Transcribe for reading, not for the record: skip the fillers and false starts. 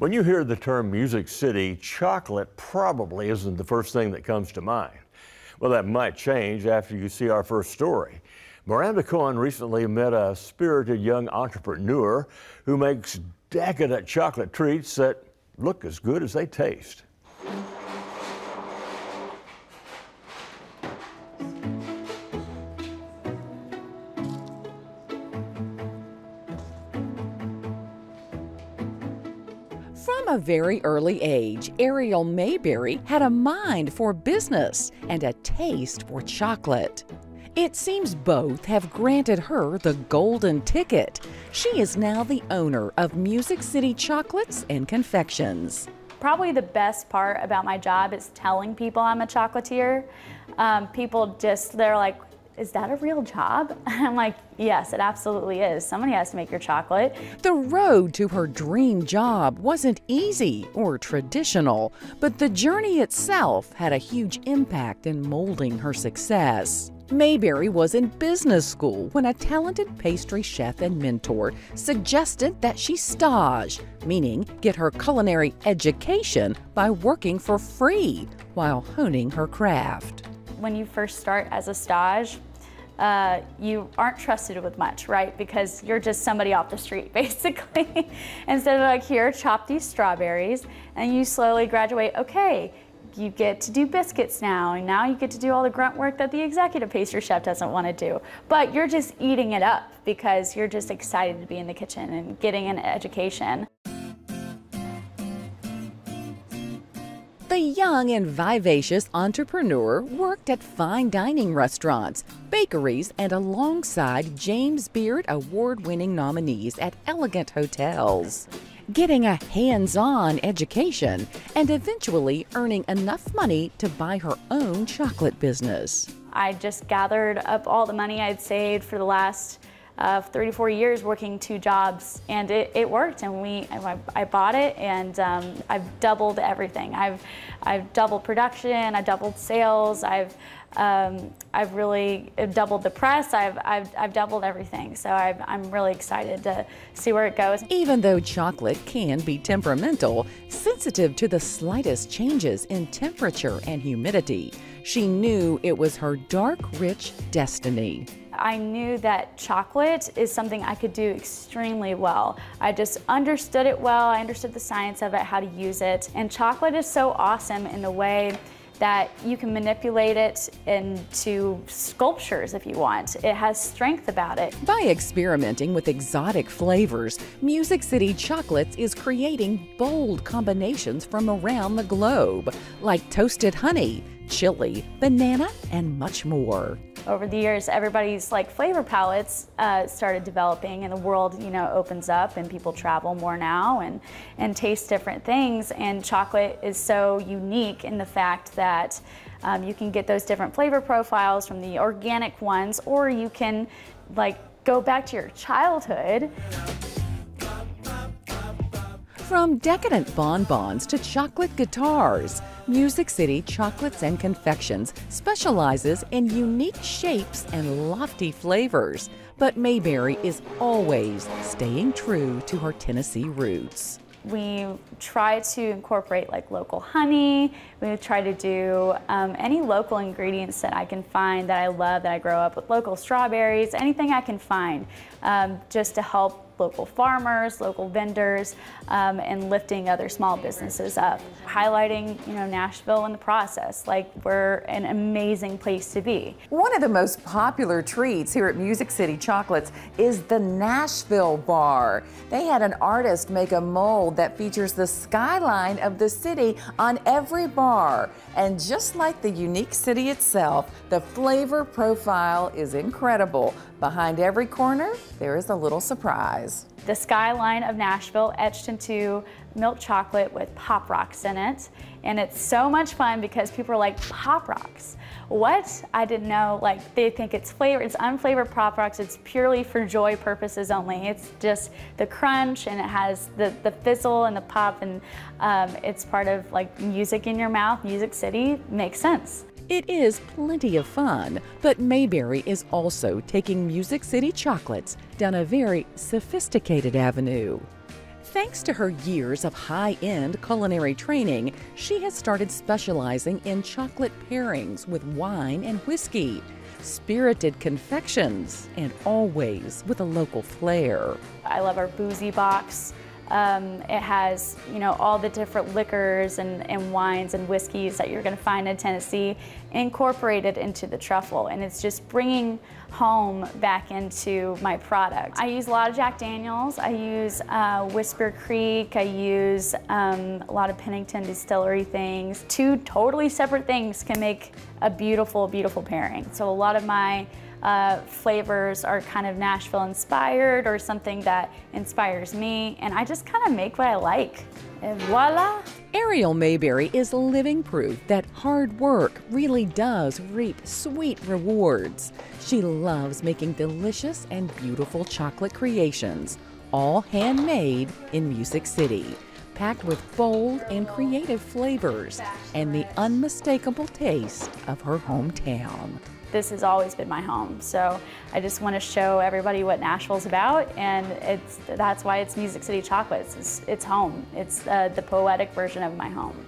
When you hear the term Music City, chocolate probably isn't the first thing that comes to mind. Well, that might change after you see our first story. Miranda Cohen recently met a spirited young entrepreneur who makes decadent chocolate treats that look as good as they taste. From a very early age, Ariel Mayberry had a mind for business and a taste for chocolate. It seems both have granted her the golden ticket. She is now the owner of Music City Chocolates and Confections. Probably the best part about my job is telling people I'm a chocolatier. They're like, is that a real job? And I'm like, yes, it absolutely is. Somebody has to make your chocolate. The road to her dream job wasn't easy or traditional, but the journey itself had a huge impact in molding her success. Mayberry was in business school when a talented pastry chef and mentor suggested that she stage, meaning get her culinary education by working for free while honing her craft. When you first start as a stage, you aren't trusted with much, right? Because you're just somebody off the street, basically. Instead of like, here, chop these strawberries, and you slowly graduate, okay, you get to do biscuits now, and now you get to do all the grunt work that the executive pastry chef doesn't want to do. But you're just eating it up because you're just excited to be in the kitchen and getting an education. The young and vivacious entrepreneur worked at fine dining restaurants, bakeries, and alongside James Beard award-winning nominees at elegant hotels, getting a hands-on education and eventually earning enough money to buy her own chocolate business. I just gathered up all the money I'd saved for the last 34 years working 2 jobs, and it worked, and I bought it, and I've doubled everything. I've doubled production, I've doubled sales, I've really doubled the press, I've doubled everything. So I'm really excited to see where it goes. Even though chocolate can be temperamental, sensitive to the slightest changes in temperature and humidity, she knew it was her dark, rich destiny. I knew that chocolate is something I could do extremely well. I just understood it well, I understood the science of it, how to use it. And chocolate is so awesome in the way that you can manipulate it into sculptures if you want. It has strength about it. By experimenting with exotic flavors, Music City Chocolates is creating bold combinations from around the globe, like toasted honey, chili, banana, and much more. Over the years, everybody's flavor palettes started developing, and the world, opens up, and people travel more now and taste different things. And chocolate is so unique in the fact that you can get those different flavor profiles from the organic ones, or you can go back to your childhood. From decadent bonbons to chocolate guitars, Music City Chocolates and Confections specializes in unique shapes and lofty flavors, but Mayberry is always staying true to her Tennessee roots. We try to incorporate local honey. We try to do any local ingredients that I can find that I love, that I grow up with, local strawberries, anything I can find, just to help local farmers, local vendors, and lifting other small businesses up. Highlighting, Nashville in the process. We're an amazing place to be. One of the most popular treats here at Music City Chocolates is the Nashville bar. They had an artist make a mold that features the skyline of the city on every bar. And just like the unique city itself, the flavor profile is incredible. Behind every corner, there is a little surprise. The skyline of Nashville etched into milk chocolate with Pop Rocks in it. And it's so much fun because people are like, Pop Rocks? What? I didn't know. They think it's flavored. It's unflavored Pop Rocks. It's purely for joy purposes only. It's just the crunch, and it has the fizzle and the pop, and it's part of music in your mouth. Music City makes sense. It is plenty of fun, but Mayberry is also taking Music City Chocolates down a very sophisticated avenue. Thanks to her years of high-end culinary training, she has started specializing in chocolate pairings with wine and whiskey, spirited confections, and always with a local flair. I love our boozy box. It has, all the different liquors and wines and whiskeys that you're going to find in Tennessee incorporated into the truffle, and it's just bringing home back into my product. I use a lot of Jack Daniels. I use Whisper Creek. I use a lot of Pennington Distillery things. Two totally separate things can make a beautiful, beautiful pairing. So a lot of my flavors are kind of Nashville inspired or something that inspires me, and I just kind of make what I like, and voila! Ariel Mayberry is living proof that hard work really does reap sweet rewards. She loves making delicious and beautiful chocolate creations, all handmade in Music City, packed with bold and creative flavors and the unmistakable taste of her hometown. This has always been my home, so I just want to show everybody what Nashville's about, and that's why it's Music City Chocolates. It's home. It's the poetic version of my home.